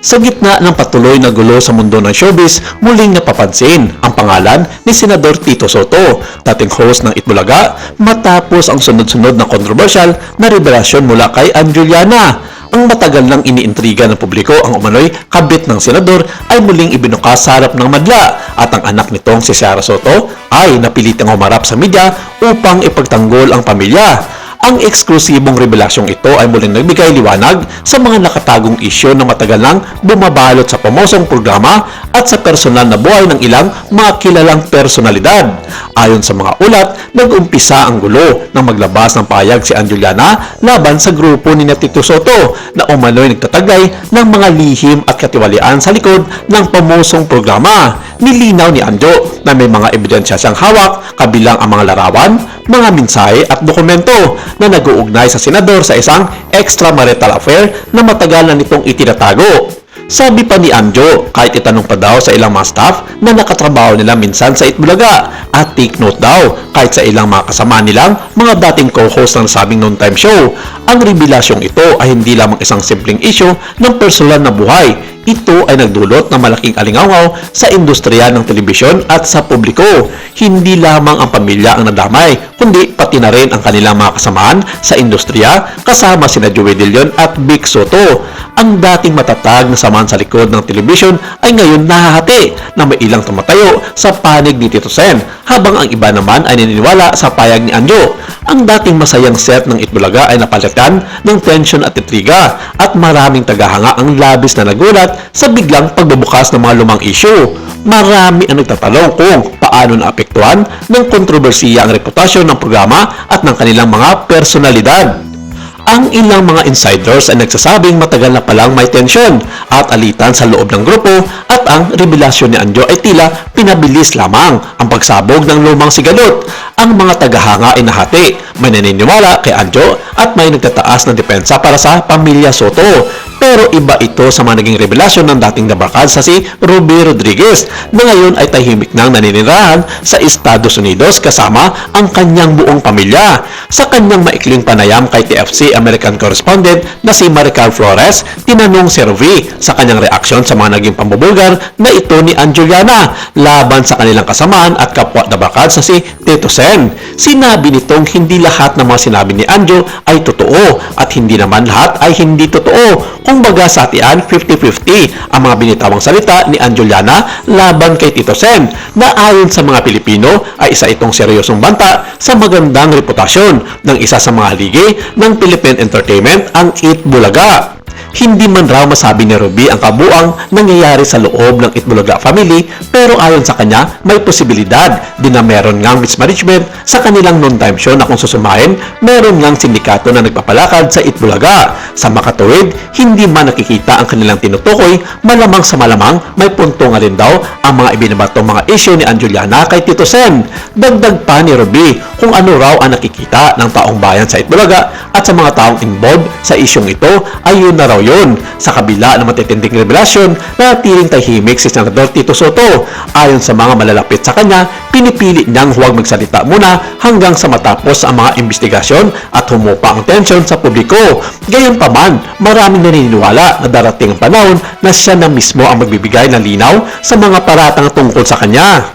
Sa gitna ng patuloy na gulo sa mundo ng showbiz, muling napapansin ang pangalan ni Senador Tito Sotto, dating host ng Itbulaga, matapos ang sunod-sunod na kontrobersyal na revelasyon mula kay Ann Juliana. Ang matagal nang iniintriga ng publiko ang umano'y kabit ng senador ay muling ibinukas sa harap ng madla at ang anak nitong si Sara Sotto ay napilitang humarap sa media upang ipagtanggol ang pamilya. Ang eksklusibong revelasyong ito ay muling nagbigay liwanag sa mga nakatagong isyu na matagal nang bumabalot sa pamosong programa at sa personal na buhay ng ilang mga kilalang personalidad. Ayon sa mga ulat, nag-umpisa ang gulo nang maglabas ng pahayag si Ann Juliana laban sa grupo ni Tito Sotto na umano'y nagtatagay ng mga lihim at katiwalian sa likod ng pamosong programa. Nilinaw ni Anjo na may mga ebidensya siyang hawak kabilang ang mga larawan, mga mensahe at dokumento na nag-uugnay sa senador sa isang extramarital affair na matagal na nitong itinatago. Sabi pa ni Anjo, kahit itanong pa daw sa ilang mga staff na nakatrabaho nila minsan sa Itbulaga at take note daw kahit sa ilang mga kasama nilang mga dating co-host ng sabing noontime show. Ang revelasyong ito ay hindi lamang isang simpleng issue ng personal na buhay. Ito ay nagdulot ng malaking alingaw sa industriya ng telebisyon at sa publiko. Hindi lamang ang pamilya ang nadamay, kundi pati na rin ang kanilang mga kasamaan sa industriya kasama sina Joey De Leon at Vic Sotto. Ang dating matatag na samahan sa likod ng telebisyon ay ngayon nahahati na may ilang tumatayo sa panig ni Tito Sen, habang ang iba naman ay naniniwala sa payag ni Anjo. Ang dating masayang set ng Itbulaga ay napalitan ng tension at intriga at maraming tagahanga ang labis na nagulat sa biglang pagbubukas ng mga lumang issue. Marami ang nagtatanong kung paano naapektuhan ng kontrobersiya ang reputasyon ng programa at ng kanilang mga personalidad. Ang ilang mga insiders ay nagsasabing matagal na palang may tensyon at alitan sa loob ng grupo at ang revelasyon ni Anjo ay tila pinabilis lamang ang pagsabog ng lumang sigalot. Ang mga tagahanga ay nahati, may naniniwala kay Anjo at may nagtataas na depensa para sa pamilya Sotto. Pero iba ito sa mga naging revelasyon ng dating nabakal sa si Ruby Rodriguez na ngayon ay tahimik nang naninirahan sa Estados Unidos kasama ang kanyang buong pamilya. Sa kanyang maikling panayam kay TFC American correspondent na si Maricar Flores, tinanong si Ruby sa kanyang reaksyon sa mga naging pambubulgar na ito ni Ann Juliana laban sa kanilang kasamaan at kapwa nabakal sa si Tito Sen. Sinabi nitong hindi lahat ng mga sinabi ni Anjo ay totoo at hindi naman lahat ay hindi totoo. Kung baga sa atian, 50-50 ang mga binitawang salita ni Ann Juliana laban kay Tito Sen na ayon sa mga Pilipino ay isa itong seryosong banta sa magandang reputasyon ng isa sa mga haligi ng Philippine Entertainment, ang Itbulaga. Hindi man raw masabi ni Ruby ang kabuang nangyayari sa loob ng Itbulaga family, pero ayon sa kanya may posibilidad din na meron ngang mismanagement sa kanilang noontime show na kung susumahin, meron ngang sindikato na nagpapalakad sa Itbulaga. Sa makatuwid, hindi man nakikita ang kanilang tinutukoy, malamang sa malamang may punto nga rin daw ang mga ibinabatong mga issue ni Ann Juliana kay Tito Sen. Dagdag pa ni Ruby kung ano raw ang nakikita ng taong bayan sa Itbulaga at sa mga taong involved sa isyong ito ay yun na raw yun. Sa kabila ng matitinding revelasyon, natiling tahimik si Senador Tito Sotto. Ayon sa mga malalapit sa kanya, pinipili niyang huwag magsalita muna hanggang sa matapos ang mga investigasyon at humupa ang tensyon sa publiko. Gayunpaman, maraming naniniwala na darating ang panahon na siya na mismo ang magbibigay ng linaw sa mga paratang tungkol sa kanya.